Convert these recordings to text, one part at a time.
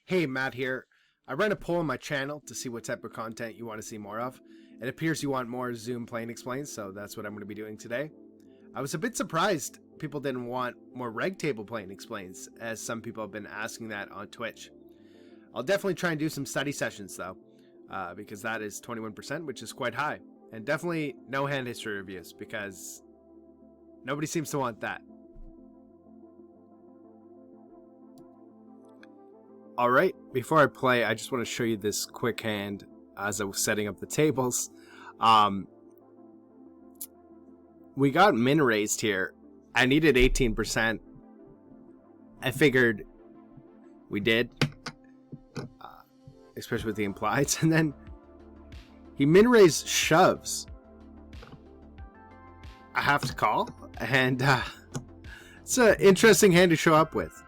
Hey, Matt here. I ran a poll on my channel to see what type of content you want to see more of. It appears you want more Zoom Play and Explain, so that's what I'm going to be doing today. I was a bit surprised people didn't want more reg table Play and Explains, as some people have been asking that on Twitch. I'll definitely try and do some study sessions though, because that is 21%, which is quite high. And definitely no hand history reviews, because nobody seems to want that. Alright, before I play, I just want to show you this quick hand as I was setting up the tables. We got min raised here. I needed 18%. I figured we did, especially with the implieds. And then he min raised shoves. I have to call, and it's an interesting hand to show up with.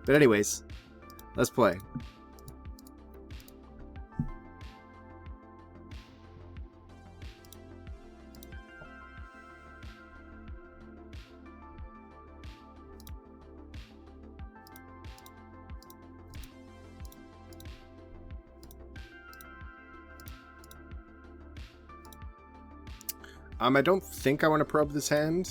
But anyways, let's play. I don't think I want to probe this hand.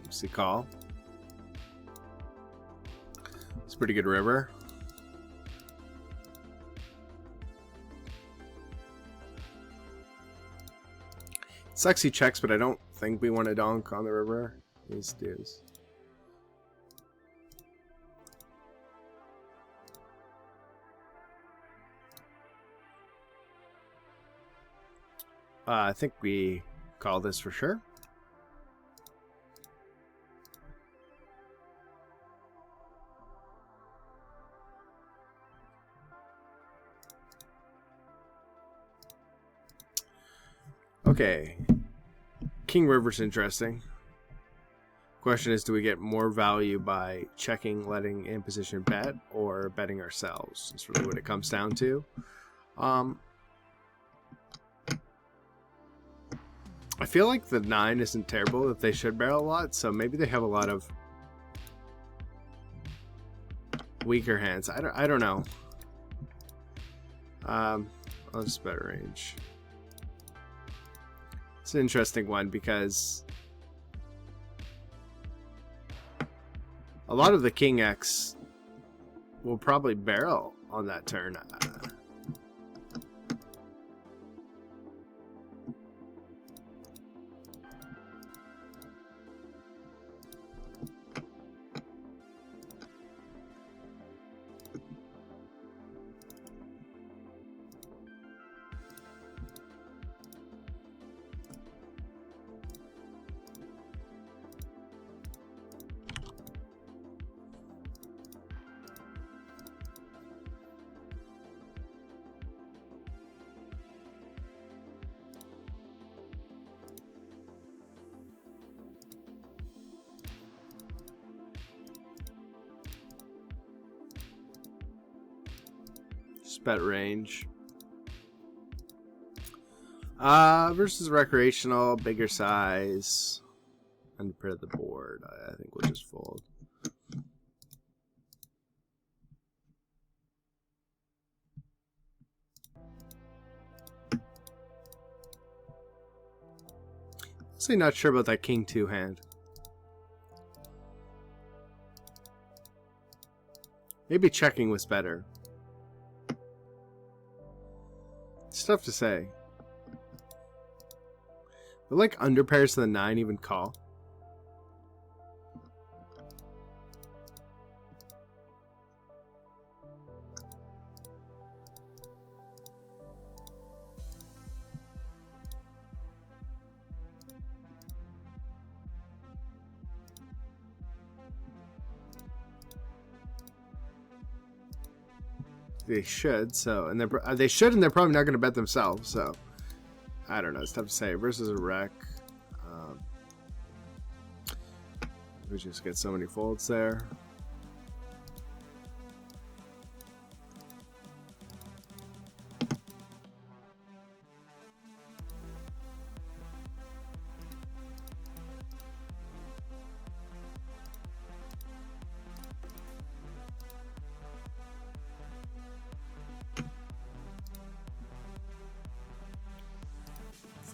See, call. It's a pretty good river. Sucks he checks, but I don't think we want to donk on the river. These dudes. I think we call this for sure. Okay. King River's interesting. Question is, do we get more value by checking, letting in position bet, or betting ourselves? That's really what it comes down to. I feel like the 9 isn't terrible, that they should barrel a lot, so maybe they have a lot of weaker hands. I don't know. I'll just bet range. It's an interesting one because a lot of the King X will probably barrel on that turn. Bet range. Versus recreational, bigger size, underpair the board. I think we'll just fold. Honestly, not sure about that King 2 hand. Maybe checking was better. It's tough to say. But like under pairs to the 9 even call. They should, so, and they should, and they're probably not going to bet themselves, so I don't know, it's tough to say. Versus a wreck, we just get so many folds there.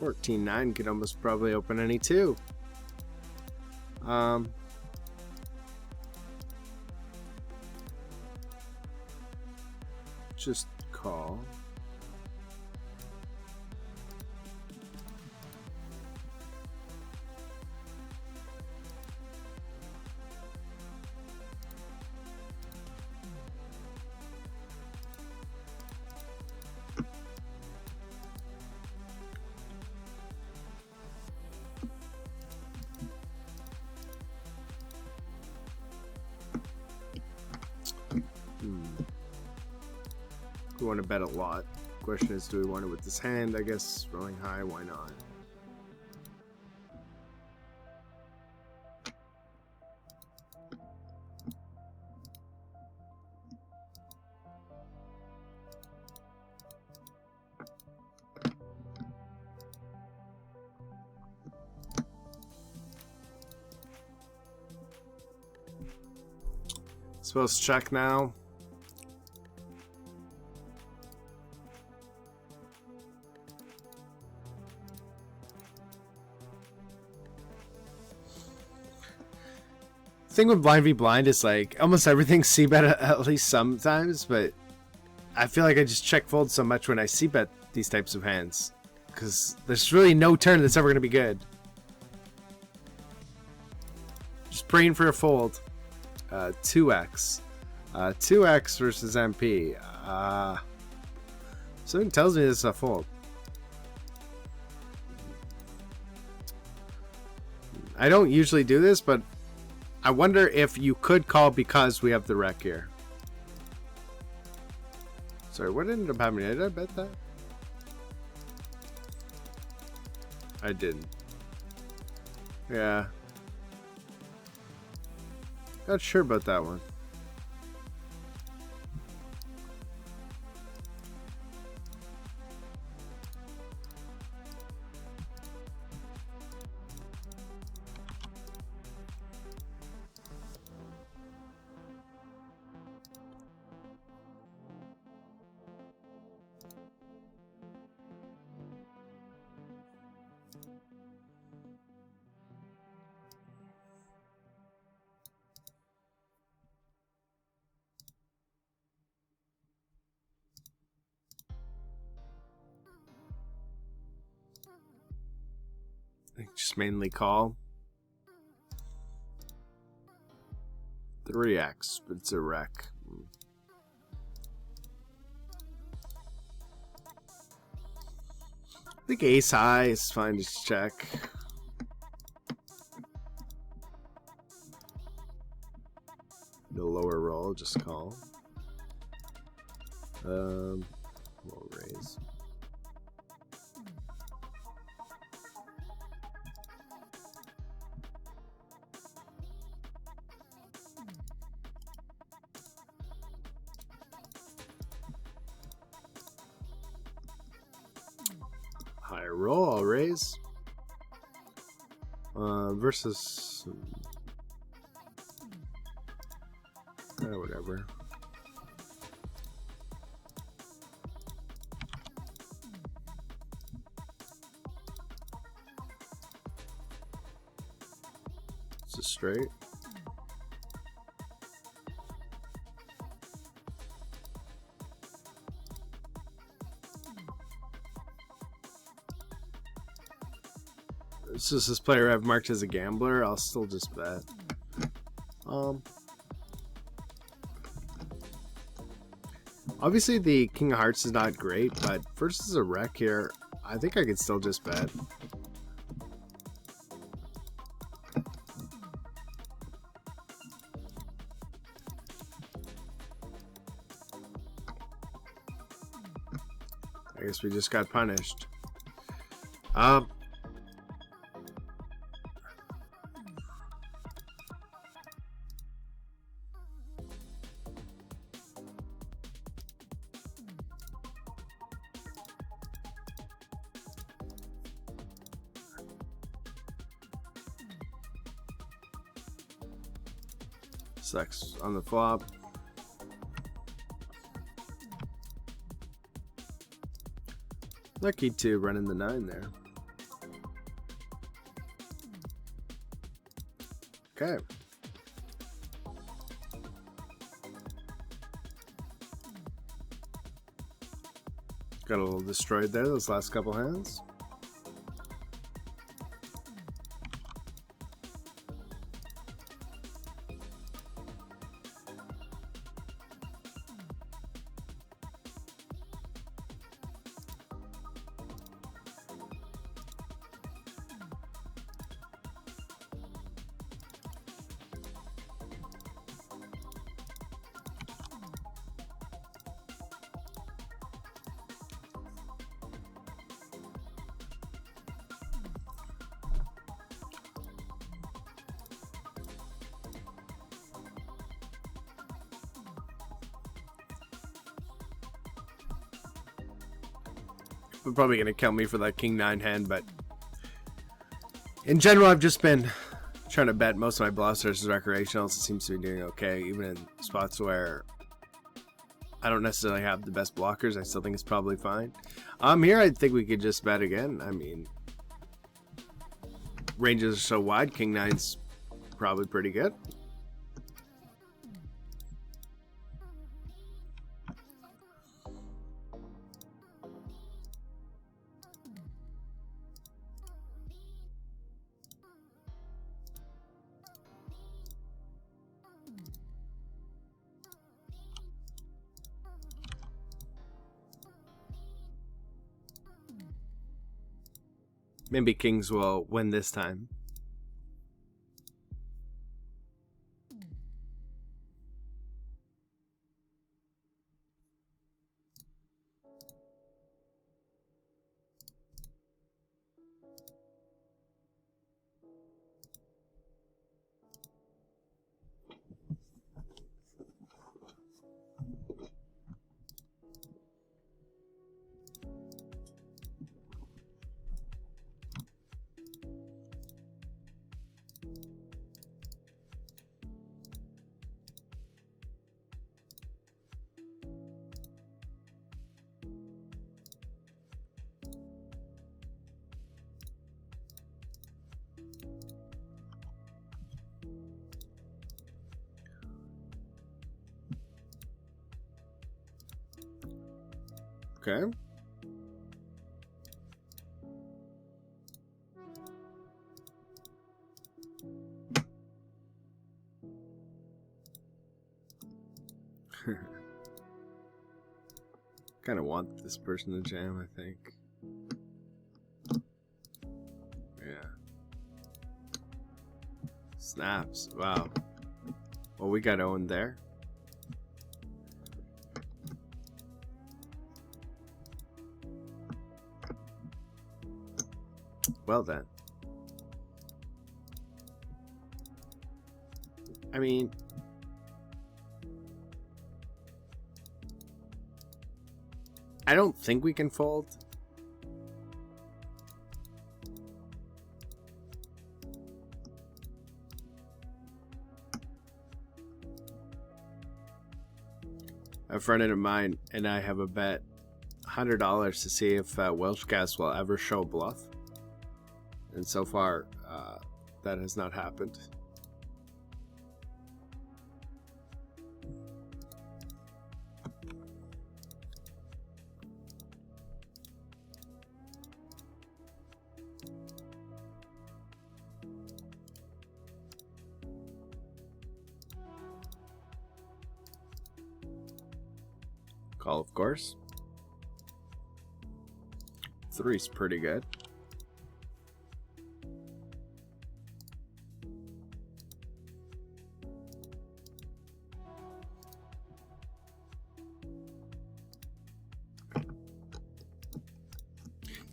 14-9 could almost probably open any two. Just call. We want to bet a lot. Question is, do we want it with this hand? I guess rolling high, why not? Supposed to check now. The thing with blind v blind is like almost everything c-bet at least sometimes, but I feel like I just check fold so much when I c-bet these types of hands because there's really no turn that's ever going to be good. Just praying for a fold. 2x. 2x versus MP. Something tells me this is a fold. I don't usually do this, but I wonder if you could call because we have the wreck here. Sorry, what ended up happening? Did I bet that? I didn't. Yeah. Not sure about that one. Just mainly call. 3x, but it's a wreck. I think ace high is fine to check. The lower roll, just call. We'll raise. Higher roll, I'll raise. Versus whatever. It's a straight. This is this player I've marked as a gambler. I'll still just bet. Obviously the King of Hearts is not great, but versus a wreck here, I think I could still just bet. I guess we just got punished. Sucks on the flop. Lucky to run in the 9 there. Okay. Got a little destroyed there those last couple hands. They're probably going to kill me for that King 9 hand, but in general, I've just been trying to bet most of my bluffs versus recreationals. It seems to be doing okay, even in spots where I don't necessarily have the best blockers. I still think it's probably fine. Here, I think we could just bet again. I mean, ranges are so wide. King 9's probably pretty good. Maybe Kings will win this time. Okay. Kind of want this person to jam, I think. Yeah. Snaps. Wow. Well, we got owned there. Well then. I mean, I don't think we can fold. A friend of mine and I have a bet $100 to see if Welshcast will ever show bluff. And so far, that has not happened. Call, of course. 3's pretty good.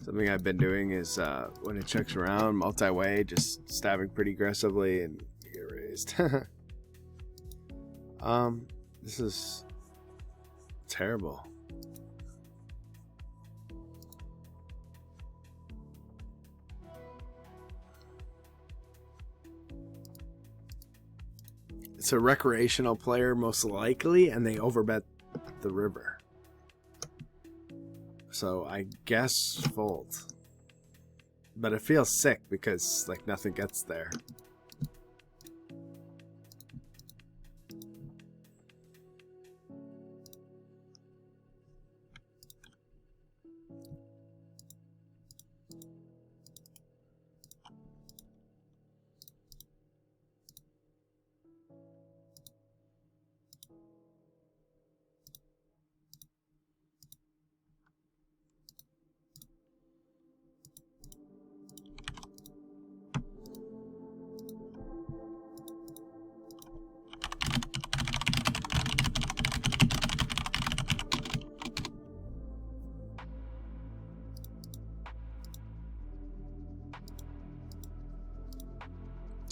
Something I've been doing is when it checks around multi-way, just stabbing pretty aggressively and get raised. This is terrible. It's a recreational player most likely, and they overbet the river. So I guess fold. But it feels sick because like nothing gets there.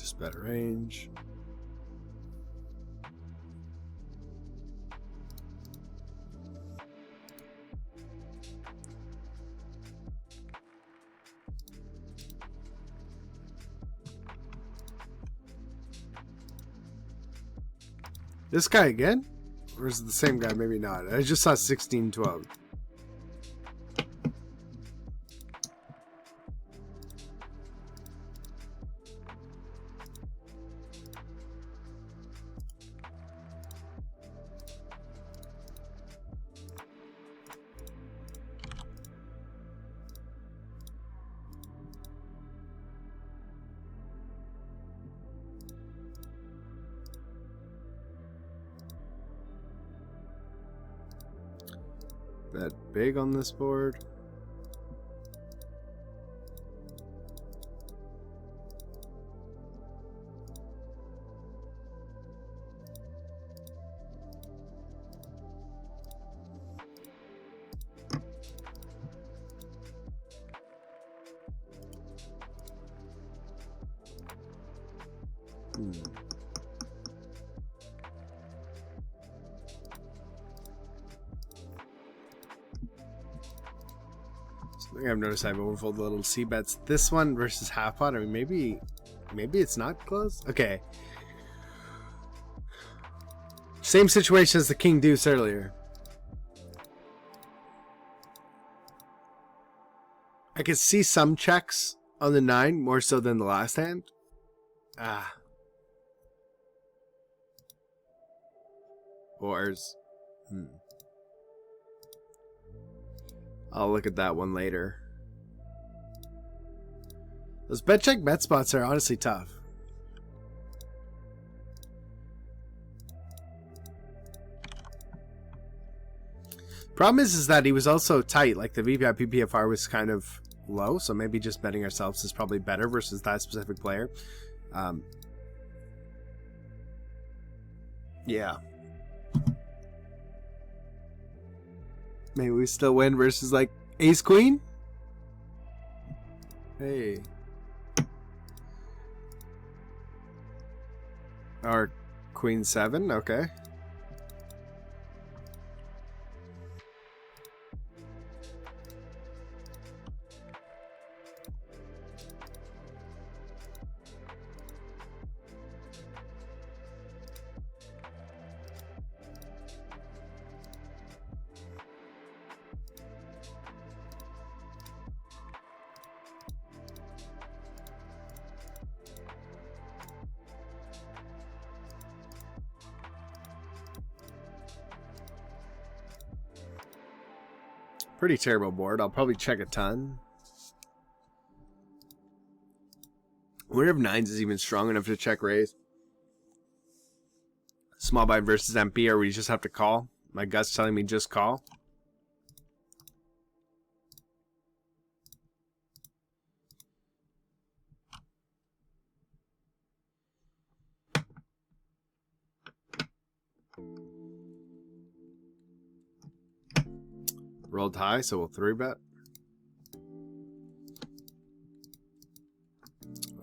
Just better range. This guy again? Or is it the same guy? Maybe not. I just saw 16-12. Bet big on this board. Something I've noticed I've overfolded the little C bets. This one versus half pot. I mean, maybe it's not close. Okay. Same situation as the king deuce earlier. I could see some checks on the 9 more so than the last hand. Fours. I'll look at that one later. Those bet check bet spots are honestly tough. Problem is that he was also tight. Like the VPI PPFR was kind of low, so maybe just betting ourselves is probably better versus that specific player. Yeah. Maybe we still win versus like ace queen. Hey. Or queen 7, okay. Pretty terrible board. I'll probably check a ton. I wonder if 9s is even strong enough to check raise. Small blind versus MP, or we just have to call. My gut's telling me just call. Rolled high, so we'll 3-bet.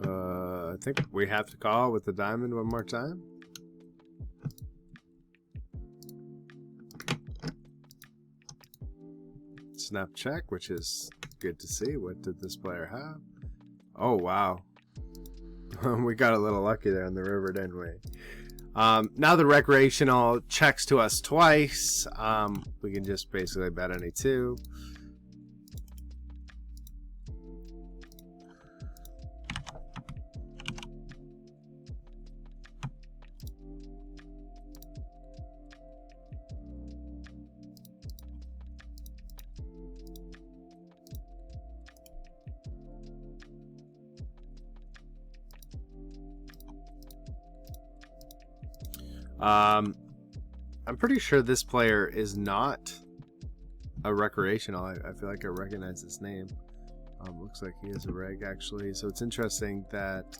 I think we have to call with the diamond one more time. Snap check, which is good to see. What did this player have? Oh, wow. We got a little lucky there on the river, didn't we? Now the recreational checks to us twice. We can just basically bet any 2. I'm pretty sure this player is not a recreational. I feel like I recognize his name. Looks like he is a reg actually. So it's interesting that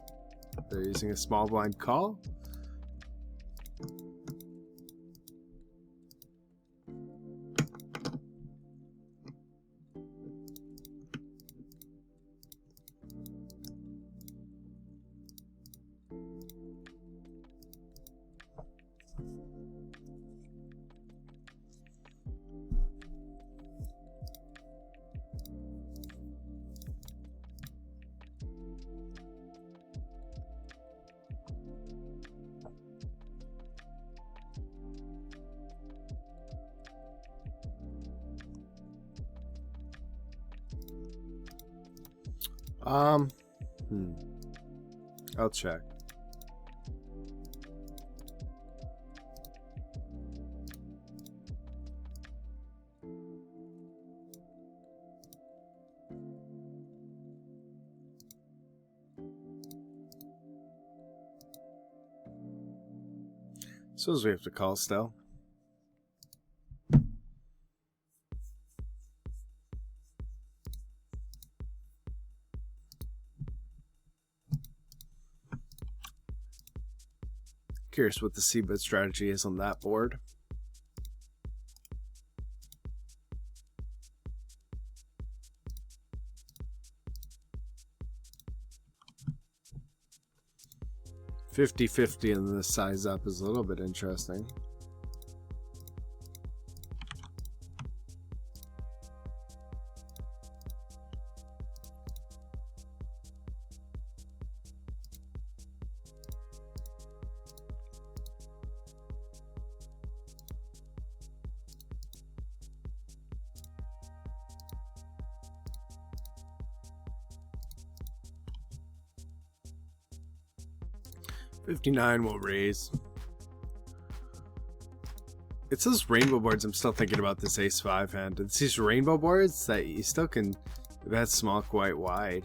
they're using a small blind call. Um, I'll check. Suppose we have to call still. Curious what the C-bet strategy is on that board. $50-50 and the size up is a little bit interesting. $59 will raise. It's those rainbow boards. I'm still thinking about this ace-5 hand. It's these rainbow boards that you still can bet small quite wide.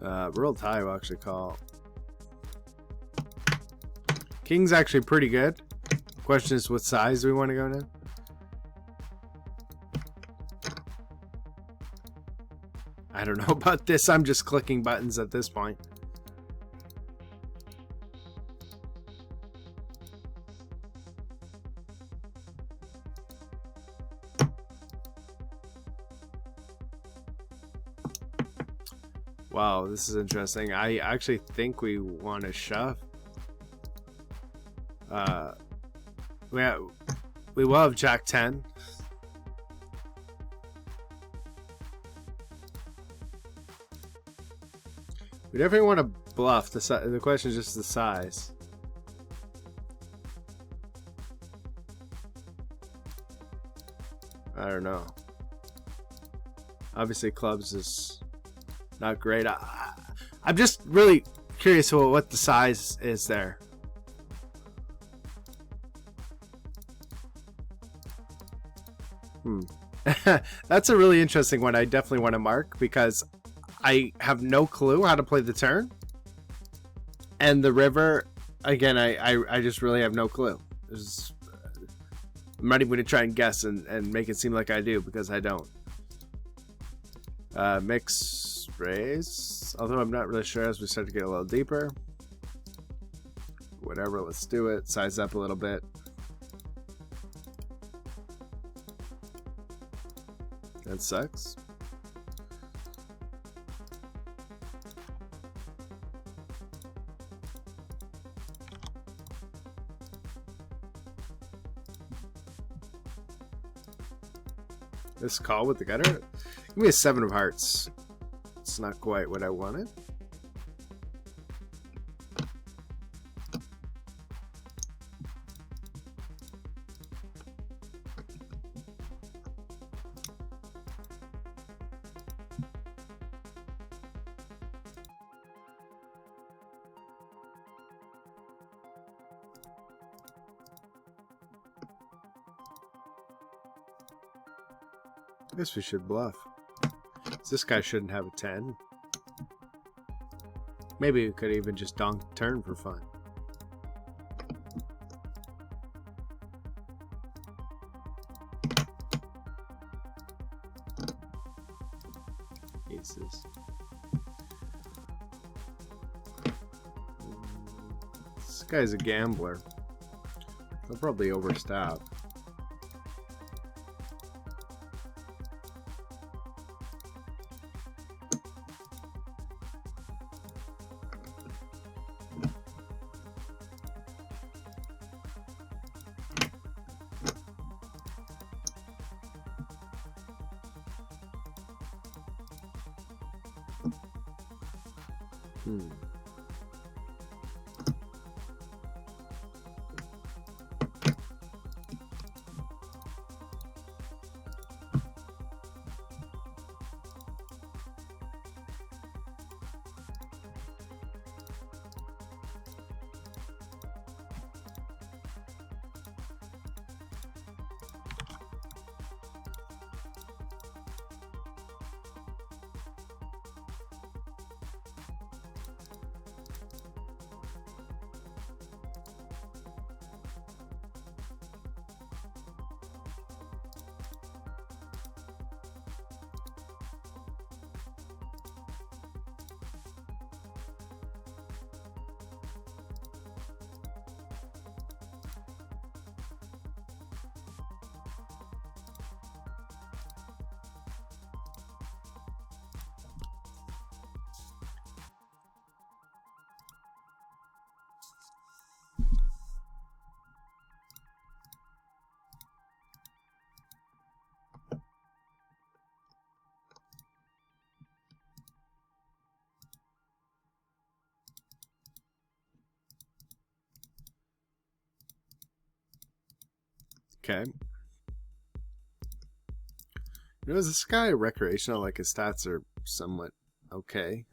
Roll tie will actually call. King's actually pretty good. Question is what size do we want to go now? I don't know about this. I'm just clicking buttons at this point. Wow, this is interesting. I actually think we want to shove. We will have Jack 10. We definitely want to bluff. The question is just the size. I don't know. Obviously, clubs is not great. I'm just really curious what the size is there. That's a really interesting one. I definitely want to mark because I have no clue how to play the turn. And the river, again, I just really have no clue. I'm not even going to try and guess and make it seem like I do because I don't. Mix raise, although I'm not really sure as we start to get a little deeper. Whatever, let's do it. Size up a little bit. That sucks. This call with the gutter. Give me a 7 of hearts. It's not quite what I wanted. I guess we should bluff. This guy shouldn't have a 10. Maybe we could even just donk turn for fun. Aces. This guy's a gambler. He'll probably overstop. Okay. You know, is this guy recreational? Like, his stats are somewhat okay.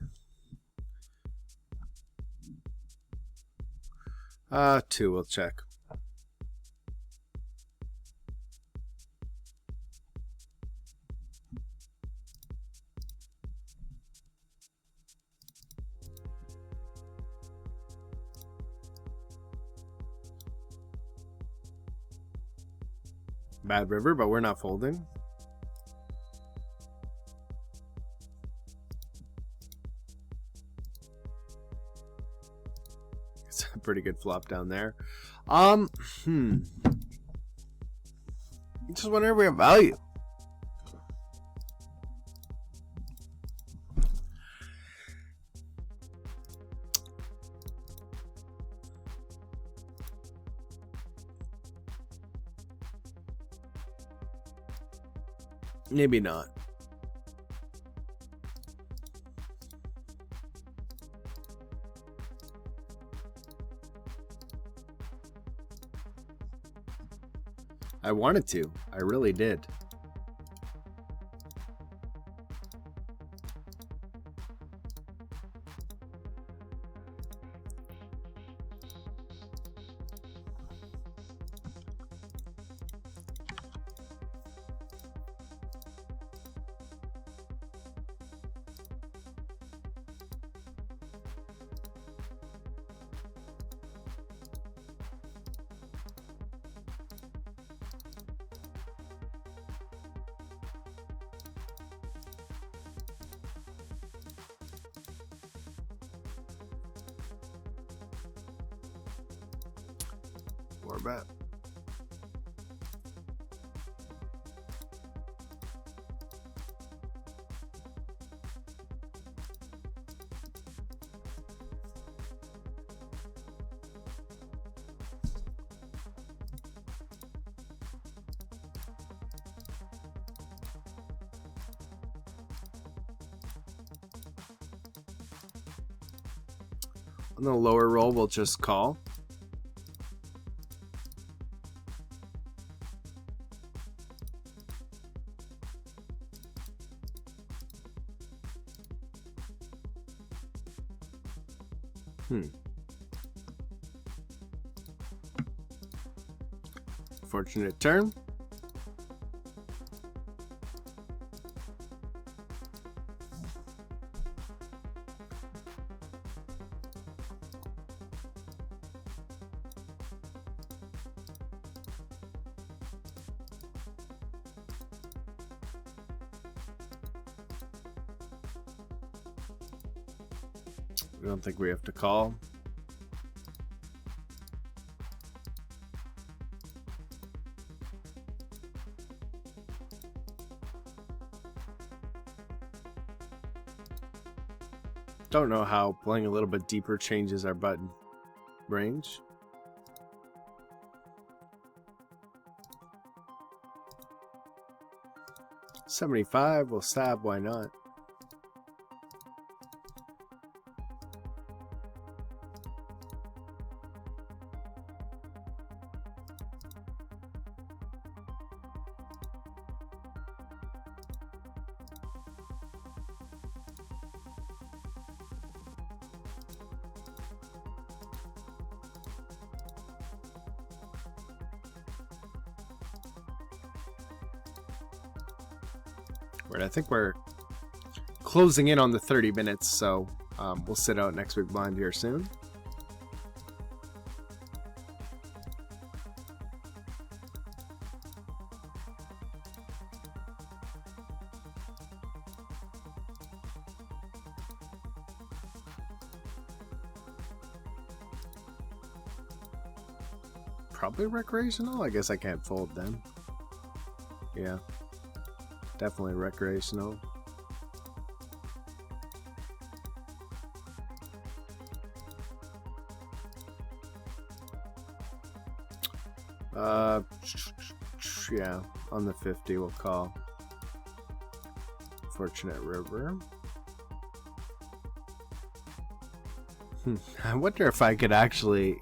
2, we'll check. Bad river, but we're not folding. It's a pretty good flop down there. Just whenever we have value. Maybe not. I wanted to. I really did. Or bet. On the lower roll, we'll just call. Fortunate turn. I don't think we have to call. Don't know how playing a little bit deeper changes our button range. $75, we'll stab, why not? Right, I think we're closing in on the 30 minutes, so we'll sit out next week blind here soon. Probably recreational? I guess I can't fold then. Yeah. Definitely recreational. Yeah, on the 50 we'll call. Fortunate river. I wonder if I could actually...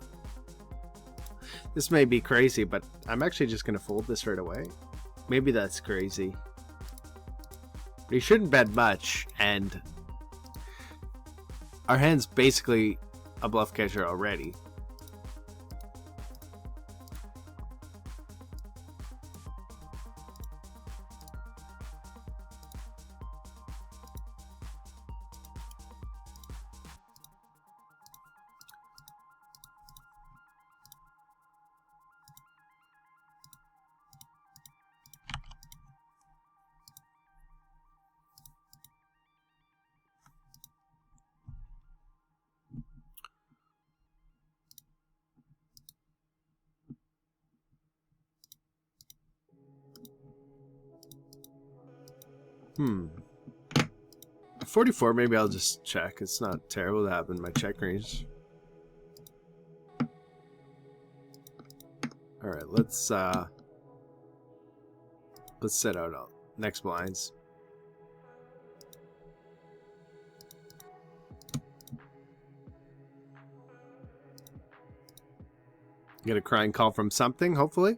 This may be crazy, but I'm actually just going to fold this right away. Maybe that's crazy. We shouldn't bet much, and our hand's basically a bluff catcher already. At 44, maybe I'll just check. It's not terrible to have in my check range. Alright, let's set out next blinds. Get a crying call from something, hopefully.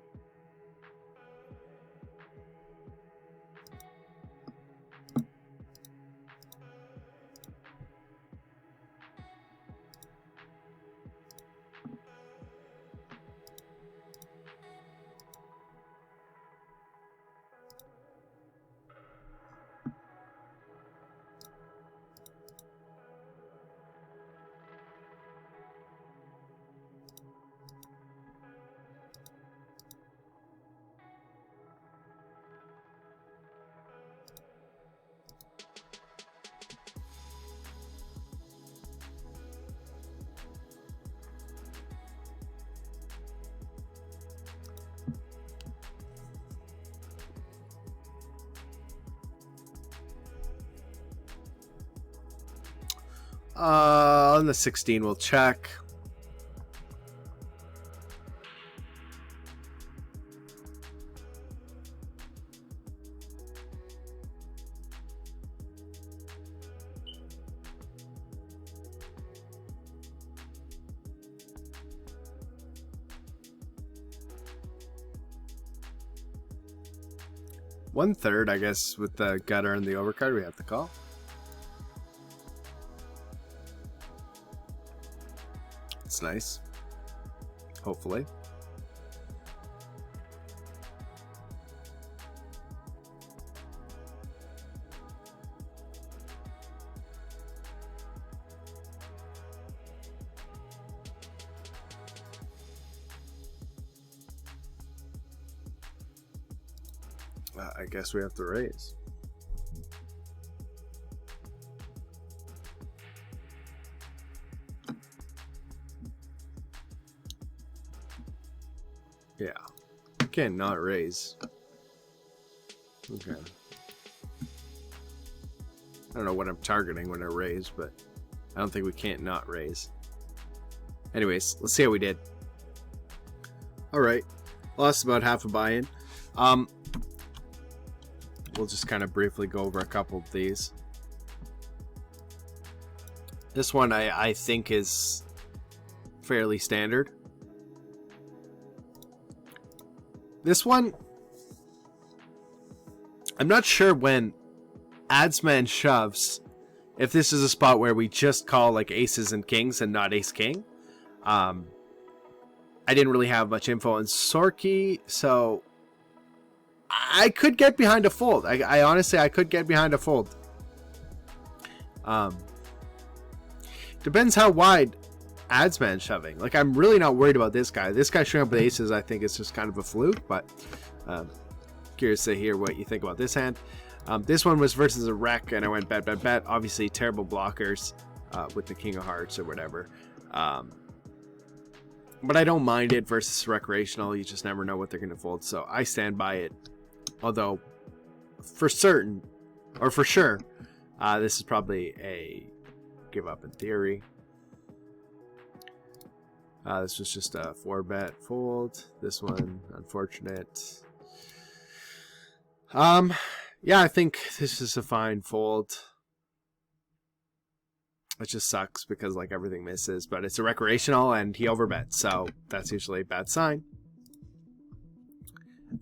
On the 16, we'll check. One-third, I guess, with the gutter and the overcard, we have to call. It's nice. Hopefully. I guess we have to raise. Yeah, you can't not raise. Okay. I don't know what I'm targeting when I raise, but I don't think we can't not raise. Anyways, let's see how we did. Alright, lost about half a buy-in. We'll just kind of briefly go over a couple of these. This one I think is fairly standard. This one, I'm not sure when Adsman shoves, if this is a spot where we just call like aces and kings and not ace-king. I didn't really have much info on Sorky, so I could get behind a fold. I honestly, I could get behind a fold. Depends how wide Adsman shoving. Like, I'm really not worried about this guy. This guy showing up with aces, I think it's just kind of a fluke, but curious to hear what you think about this hand. This one was versus a rec, and I went bet, bet, bet. Obviously, terrible blockers with the king of hearts or whatever. But I don't mind it versus recreational. You just never know what they're going to fold, so I stand by it. Although, for certain, or for sure, this is probably a give up in theory. This was just a 4-bet fold. This one, unfortunate. Yeah, I think this is a fine fold. It just sucks because like everything misses, but it's a recreational and he overbets, so that's usually a bad sign.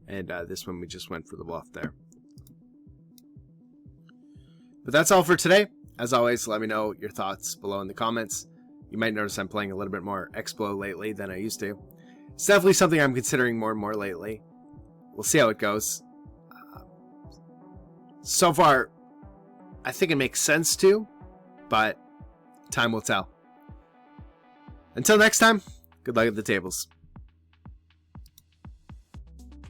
And this one we just went for the bluff there. But that's all for today. As always, let me know your thoughts below in the comments. You might notice I'm playing a little bit more Explo lately than I used to. It's definitely something I'm considering more and more lately. We'll see how it goes. So far, I think it makes sense to, but time will tell. Until next time, good luck at the tables.